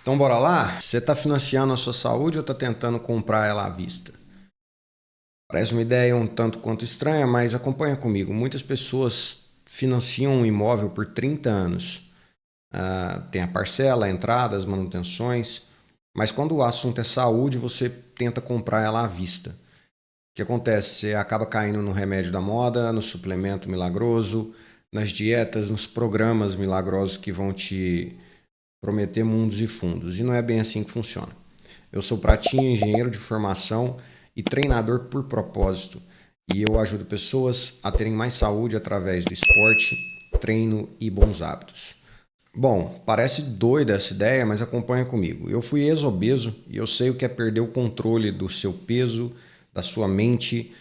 Então bora lá? Você está financiando a sua saúde ou está tentando comprar ela à vista? Parece uma ideia um tanto quanto estranha, mas acompanha comigo. Muitas pessoas financiam um imóvel por 30 anos. Tem a parcela, a entrada, as manutenções, mas quando o assunto é saúde, você tenta comprar ela à vista. O que acontece? Você acaba caindo no remédio da moda, no suplemento milagroso, nas dietas, nos programas milagrosos que vão te prometer mundos e fundos. E não é bem assim que funciona. Eu sou Pratinha, engenheiro de formação e treinador por propósito. E eu ajudo pessoas a terem mais saúde através do esporte, treino e bons hábitos. Bom, parece doida essa ideia, mas acompanha comigo. Eu fui ex-obeso e eu sei o que é perder o controle do seu peso, da sua mente,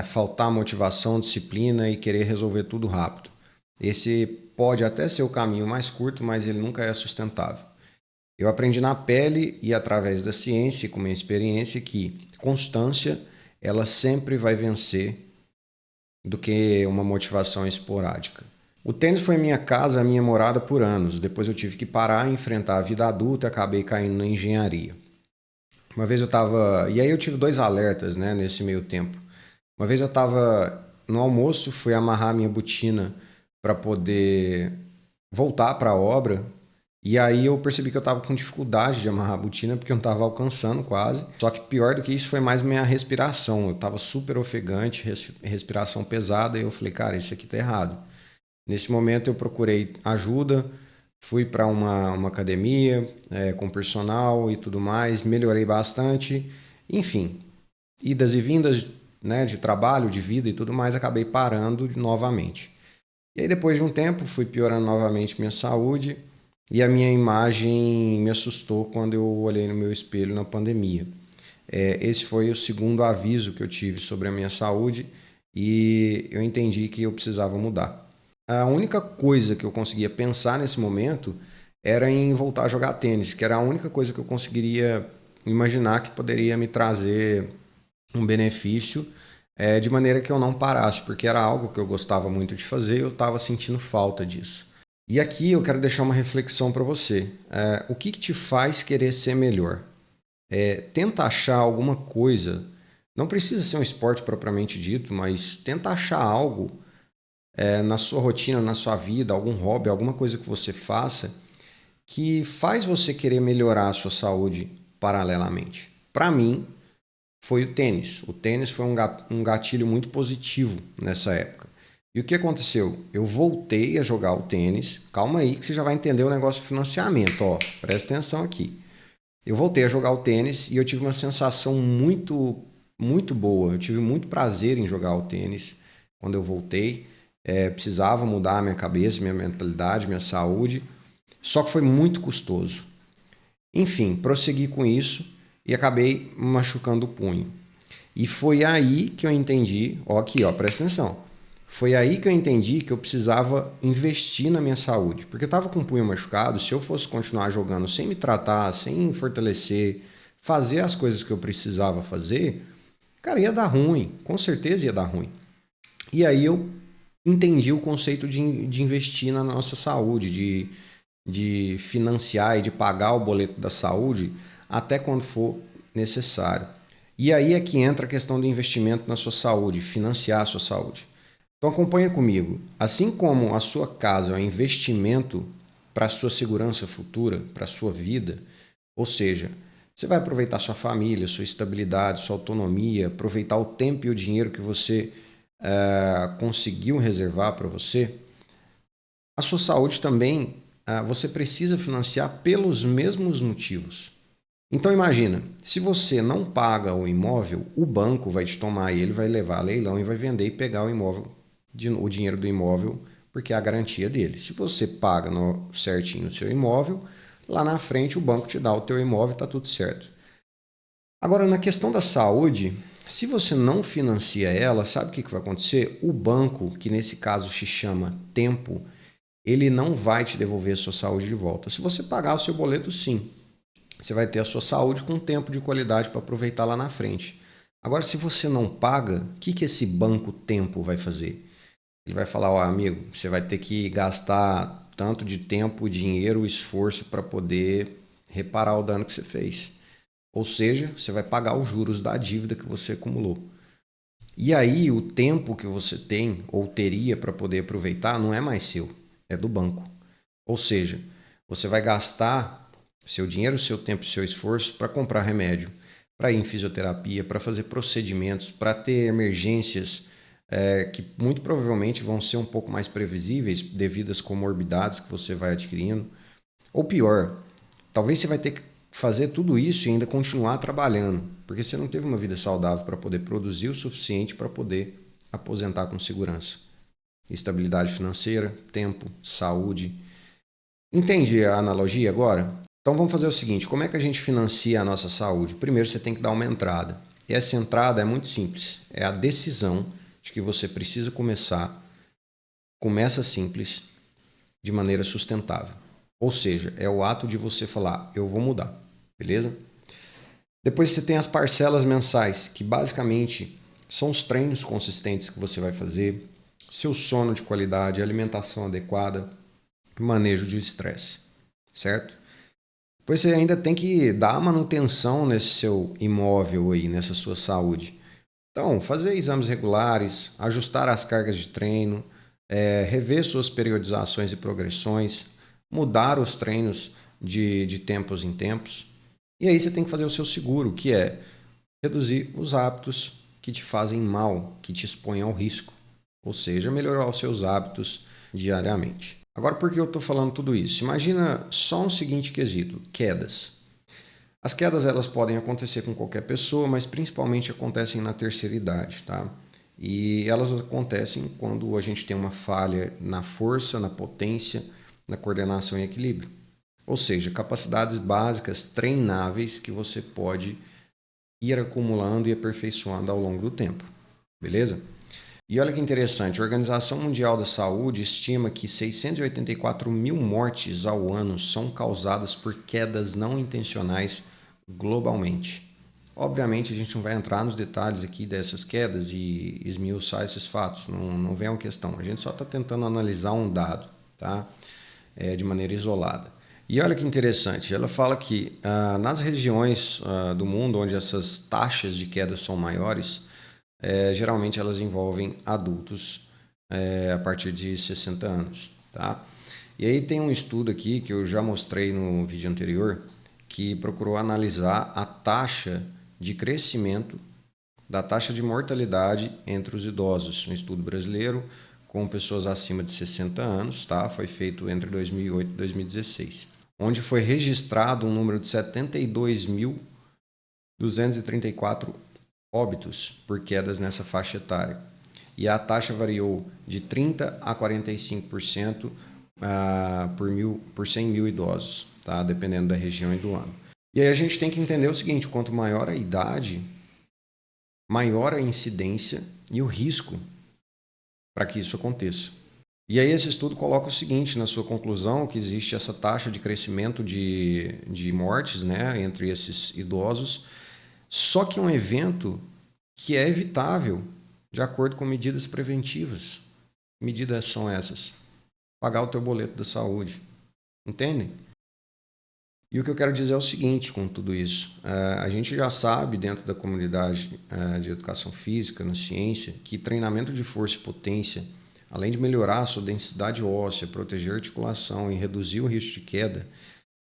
faltar motivação, disciplina e querer resolver tudo rápido. Esse pode até ser o caminho mais curto, mas ele nunca é sustentável. Eu aprendi na pele e através da ciência e com minha experiência que constância ela sempre vai vencer do que uma motivação esporádica. O tênis foi minha casa, minha morada por anos. Depois eu tive que parar e enfrentar a vida adulta e acabei caindo na engenharia. Uma vez eu estava... E aí eu tive dois alertas, né, nesse meio tempo. Uma vez eu estava no almoço, fui amarrar minha botina para poder voltar para a obra. E aí eu percebi que eu estava com dificuldade de amarrar a botina porque eu não estava alcançando quase. Só que pior do que isso foi mais minha respiração. Eu estava super ofegante, respiração pesada e eu falei, cara, isso aqui tá errado. Nesse momento eu procurei ajuda, fui para uma academia com personal e tudo mais, melhorei bastante. Enfim, idas e vindas, né, de trabalho, de vida e tudo mais, acabei parando novamente. E aí depois de um tempo fui piorando novamente minha saúde e a minha imagem me assustou quando eu olhei no meu espelho na pandemia. Esse foi o segundo aviso que eu tive sobre a minha saúde e eu entendi que eu precisava mudar. A única coisa que eu conseguia pensar nesse momento era em voltar a jogar tênis, que era a única coisa que eu conseguiria imaginar que poderia me trazer um benefício de maneira que eu não parasse, porque era algo que eu gostava muito de fazer e eu estava sentindo falta disso. E aqui eu quero deixar uma reflexão para você. O que te faz querer ser melhor? Tenta achar alguma coisa, não precisa ser um esporte propriamente dito, mas tenta achar algo na sua rotina, na sua vida, algum hobby, alguma coisa que você faça que faz você querer melhorar a sua saúde paralelamente. Para mim, foi o tênis. O tênis foi um gatilho muito positivo nessa época. E o que aconteceu? Eu voltei a jogar o tênis. Calma aí que você já vai entender o negócio de financiamento. Ó, presta atenção aqui. Eu voltei a jogar o tênis e eu tive uma sensação muito boa. Eu tive muito prazer em jogar o tênis quando eu voltei. Precisava mudar a minha cabeça, minha mentalidade, minha saúde. Só que foi muito custoso. Enfim, prossegui com isso e acabei machucando o punho. E foi aí que eu entendi, ó aqui, ó, presta atenção. Foi aí que eu entendi que eu precisava investir na minha saúde. Porque eu estava com o punho machucado, se eu fosse continuar jogando sem me tratar, sem fortalecer, fazer as coisas que eu precisava fazer, cara, ia dar ruim, com certeza ia dar ruim. E aí eu entendi o conceito de investir na nossa saúde, de financiar e de pagar o boleto da saúde até quando for necessário. E aí é que entra a questão do investimento na sua saúde, financiar a sua saúde. Então acompanha comigo. Assim como a sua casa é um investimento para a sua segurança futura, para a sua vida, ou seja, você vai aproveitar sua família, sua estabilidade, sua autonomia, aproveitar o tempo e o dinheiro que você conseguiu reservar para você, a sua saúde também você precisa financiar pelos mesmos motivos. Então imagina, se você não paga o imóvel, o banco vai te tomar ele, vai levar a leilão e vai vender e pegar o imóvel, o dinheiro do imóvel, porque é a garantia dele. Se você paga certinho o seu imóvel, lá na frente o banco te dá o teu imóvel e está tudo certo. Agora, na questão da saúde, se você não financia ela, sabe o que vai acontecer? O banco, que nesse caso se chama tempo, ele não vai te devolver a sua saúde de volta. Se você pagar o seu boleto, sim. Você vai ter a sua saúde com tempo de qualidade para aproveitar lá na frente. Agora, se você não paga, o que esse banco tempo vai fazer? Ele vai falar, ó, amigo, você vai ter que gastar tanto de tempo, dinheiro, esforço para poder reparar o dano que você fez. Ou seja, você vai pagar os juros da dívida que você acumulou. E aí o tempo que você tem ou teria para poder aproveitar não é mais seu, é do banco. Ou seja, você vai gastar seu dinheiro, seu tempo e seu esforço para comprar remédio, para ir em fisioterapia, para fazer procedimentos, para ter emergências que muito provavelmente vão ser um pouco mais previsíveis devido às comorbidades que você vai adquirindo. Ou pior, talvez você vai ter que fazer tudo isso e ainda continuar trabalhando, porque você não teve uma vida saudável para poder produzir o suficiente para poder aposentar com segurança. Estabilidade financeira, tempo, saúde. Entende a analogia agora? Então vamos fazer o seguinte, como é que a gente financia a nossa saúde? Primeiro você tem que dar uma entrada. E essa entrada é muito simples, é a decisão de que você precisa começar. Começa simples, de maneira sustentável. Ou seja, é o ato de você falar, eu vou mudar, beleza? Depois você tem as parcelas mensais, que basicamente são os treinos consistentes que você vai fazer, seu sono de qualidade, alimentação adequada, manejo de estresse, certo? Depois você ainda tem que dar manutenção nesse seu imóvel aí, nessa sua saúde. Então, fazer exames regulares, ajustar as cargas de treino, rever suas periodizações e progressões, mudar os treinos de tempos em tempos. E aí você tem que fazer o seu seguro, que é reduzir os hábitos que te fazem mal, que te expõem ao risco. Ou seja, melhorar os seus hábitos diariamente. Agora, por que eu estou falando tudo isso? Imagina só um seguinte quesito, quedas. As quedas elas podem acontecer com qualquer pessoa, mas principalmente acontecem na terceira idade, tá? E elas acontecem quando a gente tem uma falha na força, na potência, na coordenação e equilíbrio. Ou seja, capacidades básicas treináveis que você pode ir acumulando e aperfeiçoando ao longo do tempo. Beleza? E olha que interessante, a Organização Mundial da Saúde estima que 684 mil mortes ao ano são causadas por quedas não intencionais globalmente. Obviamente a gente não vai entrar nos detalhes aqui dessas quedas e esmiuçar esses fatos, não vem uma questão. A gente só está tentando analisar um dado, tá? De maneira isolada. E olha que interessante, ela fala que nas regiões do mundo onde essas taxas de queda são maiores, geralmente elas envolvem adultos a partir de 60 anos. Tá? E aí tem um estudo aqui que eu já mostrei no vídeo anterior, que procurou analisar a taxa de crescimento da taxa de mortalidade entre os idosos. Um estudo brasileiro com pessoas acima de 60 anos, tá? Foi feito entre 2008 e 2016, onde foi registrado um número de 72.234 óbitos por quedas nessa faixa etária. E a taxa variou de 30% a 45% por 100 mil idosos, tá? Dependendo da região e do ano. E aí a gente tem que entender o seguinte, quanto maior a idade, maior a incidência e o risco para que isso aconteça. E aí esse estudo coloca o seguinte na sua conclusão, que existe essa taxa de crescimento de mortes, né, entre esses idosos, só que é um evento que é evitável de acordo com medidas preventivas. Que medidas são essas? Pagar o teu boleto da saúde. Entendem? E o que eu quero dizer é o seguinte com tudo isso. A gente já sabe dentro da comunidade de educação física, na ciência, que treinamento de força e potência, além de melhorar a sua densidade óssea, proteger a articulação e reduzir o risco de queda,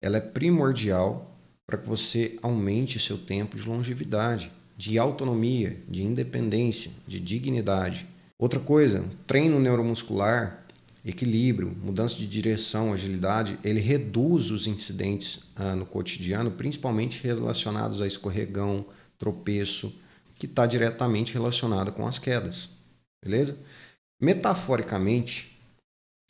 ela é primordial para que você aumente seu tempo de longevidade, de autonomia, de independência, de dignidade. Outra coisa, treino neuromuscular, equilíbrio, mudança de direção, agilidade, ele reduz os incidentes no cotidiano, principalmente relacionados a escorregão, tropeço, que está diretamente relacionado com as quedas. Beleza? Metaforicamente,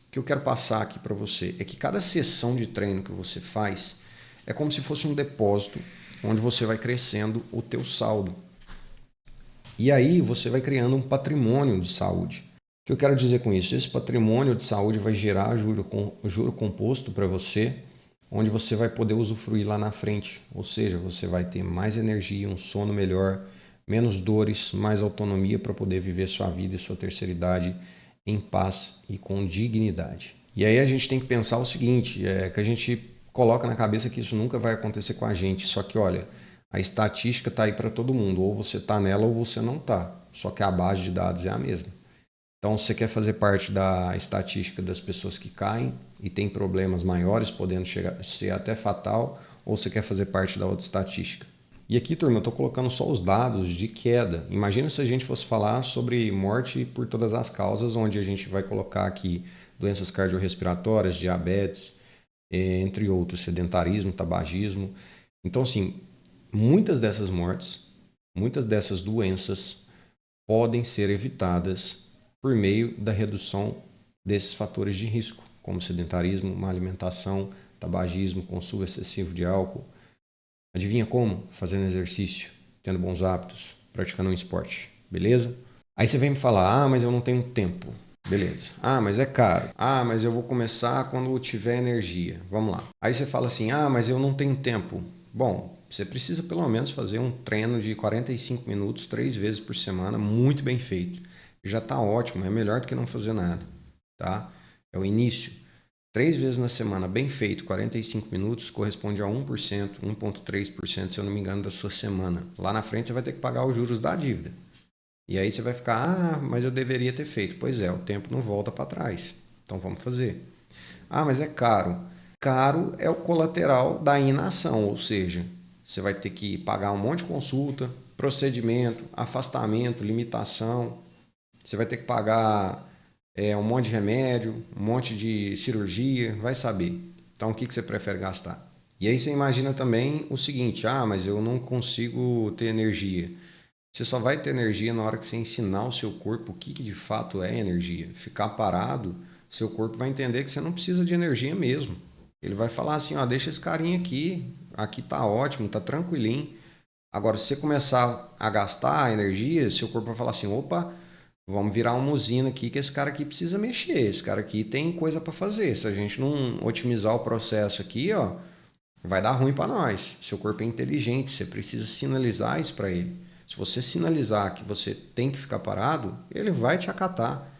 o que eu quero passar aqui para você é que cada sessão de treino que você faz é como se fosse um depósito onde você vai crescendo o teu saldo. E aí você vai criando um patrimônio de saúde. O que eu quero dizer com isso? Esse patrimônio de saúde vai gerar juro composto para você, onde você vai poder usufruir lá na frente. Ou seja, você vai ter mais energia, um sono melhor, menos dores, mais autonomia para poder viver sua vida e sua terceira idade em paz e com dignidade. E aí a gente tem que pensar o seguinte, que a gente coloca na cabeça que isso nunca vai acontecer com a gente. Só que, olha, a estatística está aí para todo mundo. Ou você está nela ou você não está. Só que a base de dados é a mesma. Então, se você quer fazer parte da estatística das pessoas que caem e tem problemas maiores, podendo chegar a ser até fatal, ou você quer fazer parte da outra estatística. E aqui, turma, eu estou colocando só os dados de queda. Imagina se a gente fosse falar sobre morte por todas as causas, onde a gente vai colocar aqui doenças cardiorrespiratórias, diabetes, entre outros, sedentarismo, tabagismo. Então, assim, muitas dessas mortes, muitas dessas doenças podem ser evitadas por meio da redução desses fatores de risco, como sedentarismo, má alimentação, tabagismo, consumo excessivo de álcool. Adivinha como? Fazendo exercício, tendo bons hábitos, praticando um esporte, beleza? Aí você vem me falar, mas eu não tenho tempo. Beleza. Mas é caro. Mas eu vou começar quando tiver energia. Vamos lá. Aí você fala assim, mas eu não tenho tempo. Bom, você precisa pelo menos fazer um treino de 45 minutos, 3 vezes por semana, muito bem feito. Já está ótimo, é melhor do que não fazer nada, tá? É o início. 3 vezes na semana, bem feito, 45 minutos, corresponde a 1%, 1,3%, se eu não me engano, da sua semana. Lá na frente você vai ter que pagar os juros da dívida. E aí você vai ficar, mas eu deveria ter feito. Pois é, o tempo não volta para trás. Então vamos fazer. Mas é caro. Caro é o colateral da inação, ou seja, você vai ter que pagar um monte de consulta, procedimento, afastamento, limitação. Você vai ter que pagar um monte de remédio, um monte de cirurgia, vai saber. Então o que você prefere gastar? E aí você imagina também o seguinte, mas eu não consigo ter energia. Você só vai ter energia na hora que você ensinar o seu corpo o que de fato é energia. Ficar parado, seu corpo vai entender que você não precisa de energia mesmo. Ele vai falar assim, deixa esse carinha aqui tá ótimo, tá tranquilinho. Agora, se você começar a gastar energia, seu corpo vai falar assim, opa, vamos virar uma usina aqui que esse cara aqui precisa mexer, esse cara aqui tem coisa para fazer. Se a gente não otimizar o processo aqui, vai dar ruim para nós. Seu corpo é inteligente, você precisa sinalizar isso para ele. Se você sinalizar que você tem que ficar parado, ele vai te acatar.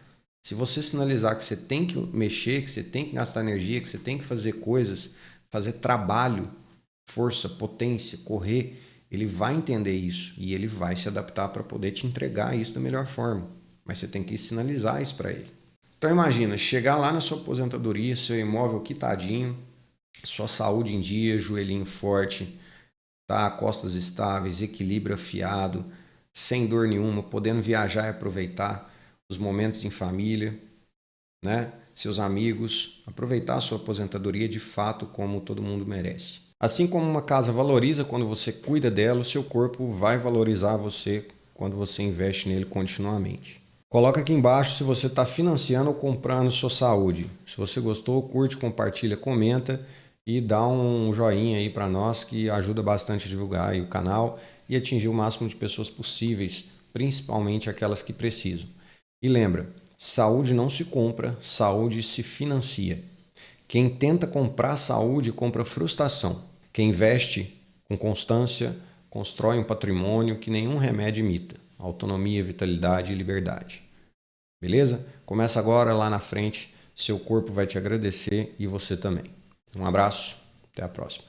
Se você sinalizar que você tem que mexer, que você tem que gastar energia, que você tem que fazer coisas, fazer trabalho, força, potência, correr, ele vai entender isso e ele vai se adaptar para poder te entregar isso da melhor forma. Mas você tem que sinalizar isso para ele. Então imagina, chegar lá na sua aposentadoria, seu imóvel quitadinho, sua saúde em dia, joelhinho forte, tá? Costas estáveis, equilíbrio afiado, sem dor nenhuma, podendo viajar e aproveitar os momentos em família, né? Seus amigos, aproveitar a sua aposentadoria de fato como todo mundo merece. Assim como uma casa valoriza quando você cuida dela, o seu corpo vai valorizar você quando você investe nele continuamente. Coloca aqui embaixo se você está financiando ou comprando sua saúde. Se você gostou, curte, compartilha, comenta e dá um joinha aí para nós que ajuda bastante a divulgar aí o canal e atingir o máximo de pessoas possíveis, principalmente aquelas que precisam. E lembra, saúde não se compra, saúde se financia. Quem tenta comprar saúde compra frustração. Quem investe com constância constrói um patrimônio que nenhum remédio imita. Autonomia, vitalidade e liberdade. Beleza? Começa agora lá na frente, seu corpo vai te agradecer e você também. Um abraço, até a próxima.